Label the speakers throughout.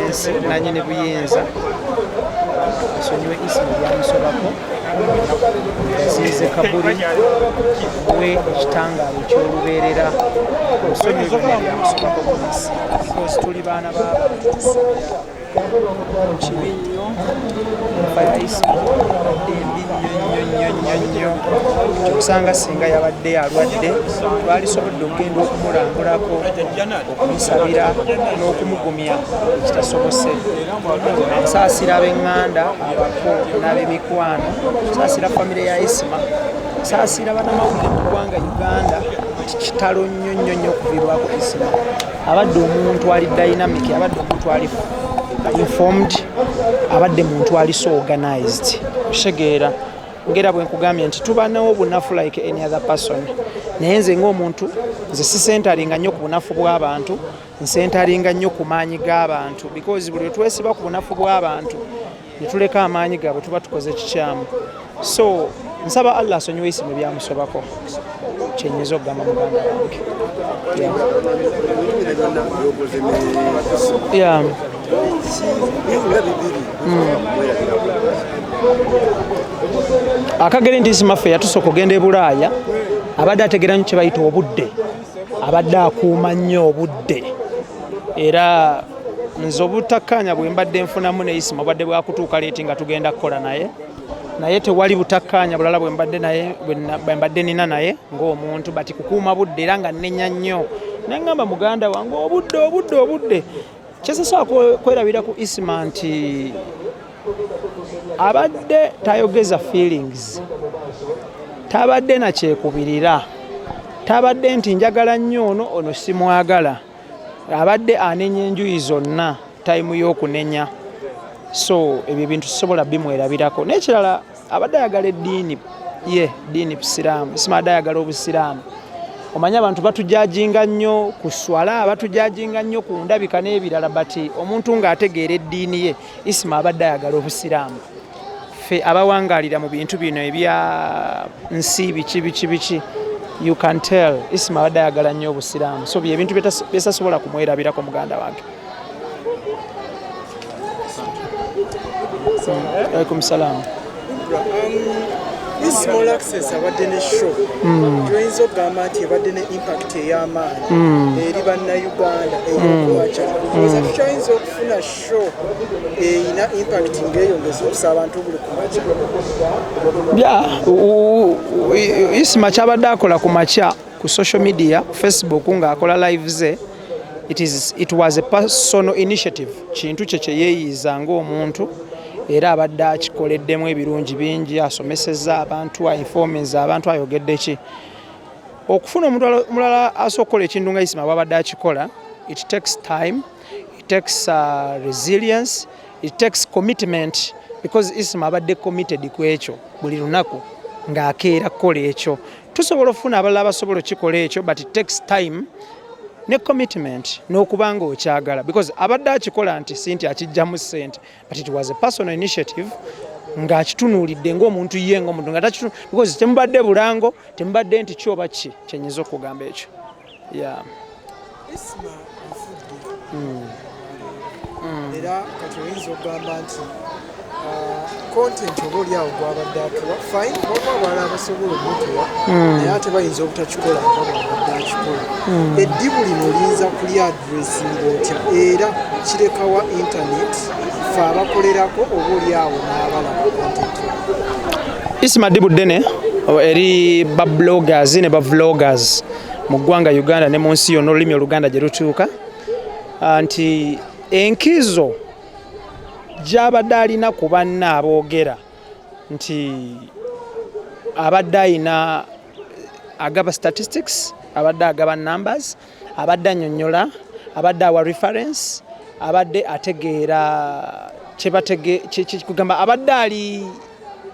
Speaker 1: Excellency nanyini buyinza asonyiwe Isma byamusobako yazize kabuli we ekitangaalo ky'olubeerera omusonyiwe byamusobako kumasi because tuli baana b'abantu kibi nnyo enfa ya Isma abadde embi nnyo kyokusanga singa yabadde alwadde twalisobodde okugenda okumulambulako okumusabira n'okumugumya ekitasobose nsaasira ab'eŋŋanda abako n'ab'emikwano nsaasira famire ya Isma nsaasira bannamawulire mu ggwanga Uganda kitalo nnyo okuviirwako Isma abadde omuntu ali dynamic abadde omuntu ali informed abadde muntu ali so organized kitegeera ngera bwe nkugambye nti tubanawo obunafu like any other person naye nze ng'omuntu nze sisentalinga nnyo ku bunafu bw'abantu nsentalinga nnyo ku maanyi g'abantu because buli twesiba ku bunafu bw'abantu ne tuleka amaanyi gaabwe tuba tukoze kikyamu so nsaba Allah asonyiwe Isma byamusobako kyenyiza okugamba muganda wange akagere nti Isma ffe yatusooka okugenda e Bulaaya abadde ategeera nnyo kye bayita obudde abadde akuuma nnyo obudde era nze obutakkaanya bwe mbadde nfunamu ne Isma obadde bwakutuuka leeti nga tugenda kukola naye tewali butakkaanya bulala bwe mbadde nina naye ng'omuntu bati kukuuma budde era nga nnenya nnyo neŋŋamba muganda wange obudde kyesasobola kwerabira ku Isma nti abadde tayogeza feelings tabadde nakyekubirira tabadde nti njagala nnyo ono simwagala abadde anenya enjuyi zonna tayimu y'okunenya so ebyo ebintu tusobola bimwerabirako n'ekirala abadde ayagala eddiini ddiini Busiraamu Isma adde ayagala Obusiraamu omanyi abantu batujajinga nnyo ku swala batujajinga nnyo ku ndabika n'ebirala bati omuntu ng'ategeera eddiini ye Isma abadde ayagala Obusiraamu ffe abawangaalira mu bintu bino ebya nsi biki you can tell Isma abadde ayagala nnyo Obusiraamu so bye bintu byesasobola kumwerabirako muganda wange. Alaikum salam.
Speaker 2: This Olaxess abadde ne show tuyinza okugamba nti ebadde ne impact ey'amaanyi eri bannayuganda ey'okwaca tuyinza okufuna show eyina impact ng'eyongeza okusa abantu buli kumakya
Speaker 1: Isma kyabadde akola ku makya ku social media ku Facebook ng'akola live ze it was a personal initiative kintu kye yeeyiza ng'omuntu era abadde akikoleddemu ebirungi bingi asomesezza abantu ainformeza abantu ayogedde ki okufuna omuntu mulala asokola ekintu nga Isma bw'abadde akikola it takes time it takes resilience it takes commitment because Isma abadde committed ku ekyo buli lunaku ng'akeera kukola ekyo tusobola okufuna abalala abasobola okikola ekyo but it takes time ne commitment n'okubanga okyagala because abadde akikola nti si nti akijjamu ssente but it was a personal initiative ng'akitunuulidde ng'omuntu ye ng'omuntu nga takitunuulidde because temubadde bulango temubadde nti kyoba ki kyenyiza okugamba ekyo
Speaker 2: Isma afudde era kati oyinza okugamba nti content oba oliawo gwabadde atuwa fine oba abalala abasobola omutuwa naye ate bayinza obutakikola nga bwabadde akikola eddibu lino liyinza kulyadressinga otya era kirekawa internet fe abakolerako oba oliawo n'abalaba content
Speaker 1: Isma ddibu ddene eri babloggers ne bavloggers mu ggwanga Uganda ne mu nsi yonna olulimi Oluganda gye lutuuka nti enkizo gy'abadde alina ku banne aboogera nti abadde alina agaba statistics abadde agaba numbers abadde annyonnyola abadde awa reference abadde ategeera kugamba abadde ali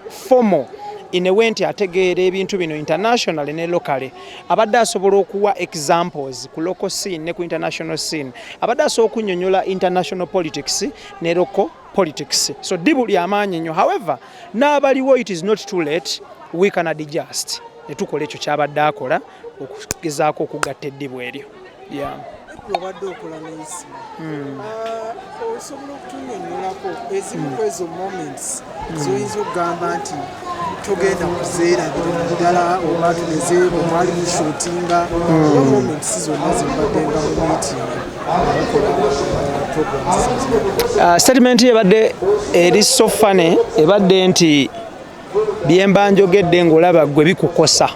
Speaker 1: formal in a way nti ategeera ebintu bino international ne locally abadde asobola okuwa examples ku local scene ne ku international scene abadde asobola okunnyonnyola international politics ne local politics so ddibu ly'amaanyi nnyo however n'abaliwo it is not too late we can adjust ne tukola ekyo kyabadde akola okugezaako okugatta eddibu eryo
Speaker 2: obadde okola ne Isma osobola okutunnyonnyolako ezimu ku ezo moments zoyinza okugamba nti togenda kuzeerabira ddala oba tugeze bwe mwali mushootinga oba moments zonna zembaddenga mu meeting
Speaker 1: statement ebadde eri so funny ebadde nti byemba njogedde ng'olaba gwe bikukosa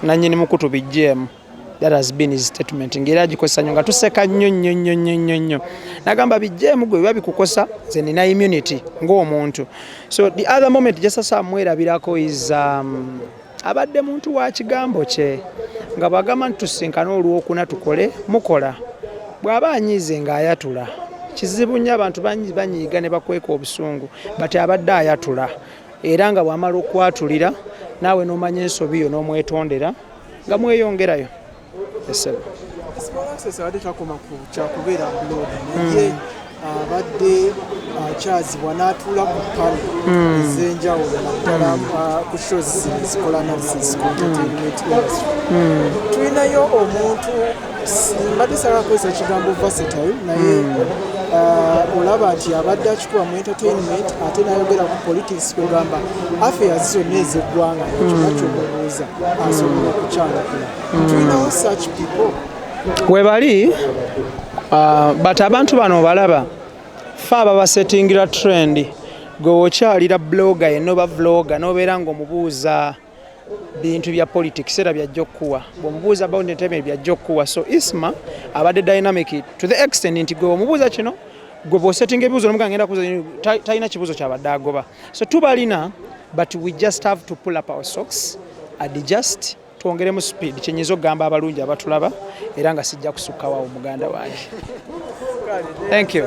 Speaker 1: nannyini mukutu bijjeemu. That has been his statement. Ngera agikosa nnyo nga tuseka nnyo. Nagamba bijjeemu gwe biba bikukosa nze nina immunity ng'omuntu. So the other moment jasasa mwerabirako is abadde muntu wa kigambo kye nga bagamba ntusinkana olwokuna tukole mukola bw'aba anyiize ng'ayatula kizibu nnyo abantu banyiiga ne bakweka obusungu bati abadde ayatula era nga bw'amala okwatulira naawe n'omanya ensobi yo n'omwetondera nga mweyongerayo.
Speaker 2: Olaxess abadde takoma ku kyakubeera blog naye abadde akyazibwa n'atuula ku palo ez'enjawulo naddala ku shows zino ezikola analysis ku entertainment industry. Tulinayo omuntu mbadde saagala kukozesa kigambo versatile naye olaba nti abadde akikuba mu entertainment ate n'ayogera ku politics kugamba affairs zonna ez'eggwanga kyonna ky'omubuuza asobola okukyanukula. Tulinawo such people
Speaker 1: webali but abantu bano balaba fe ababasetingira trend gwe okyalira bloga yenna oba vloga n'obeera ng'omubuuza bintu bya politics era byajja okuwa bw'omubuuza about entertainment byajja okuwa. So Isma abadde dynamic to the extent nti gwe omubuuza kino gwe bw'osetinga ebibuuzo n'omuganga ngenda kubuuza talina kibuuzo kyabadde agoba. So tubalina but we just have to pull up our socks adjust twongeremu speed kyenyinza okugamba abalungi abatulaba era nga sijja kusukkawo muganda wange. Thank you.